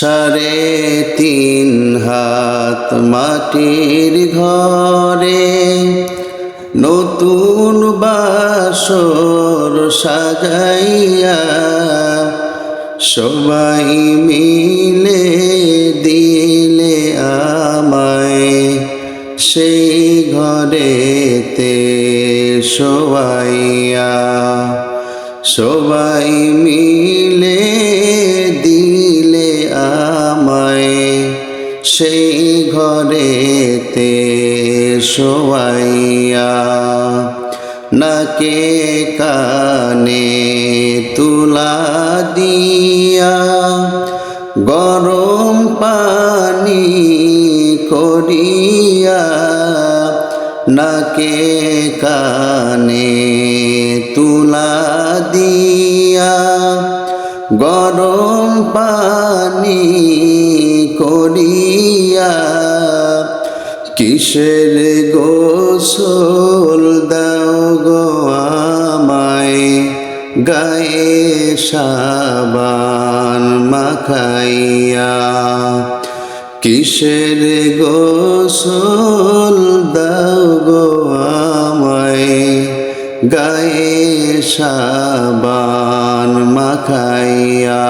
3.5 হাত মাটির ঘরে নতুন বাসর সাজাইয়া সবাই মিলে দিলে আমায় সেই ঘরেতে শোয়াইয়া। সবাই মিলে দিলে আমায় সেই ঘরেতে শোয়াইয়া। নাকে কানে তুলা দিয়া গরম পানি করিয়া, নাকে কানে তুলা দিয়া গরম পানি করিয়া, কিসের গোসল দাও গো আমায় গায়ে সাবান মাখাইয়া। কিসের গোসল দাও গো আমায় গায়ে সাবান মাখাইয়া।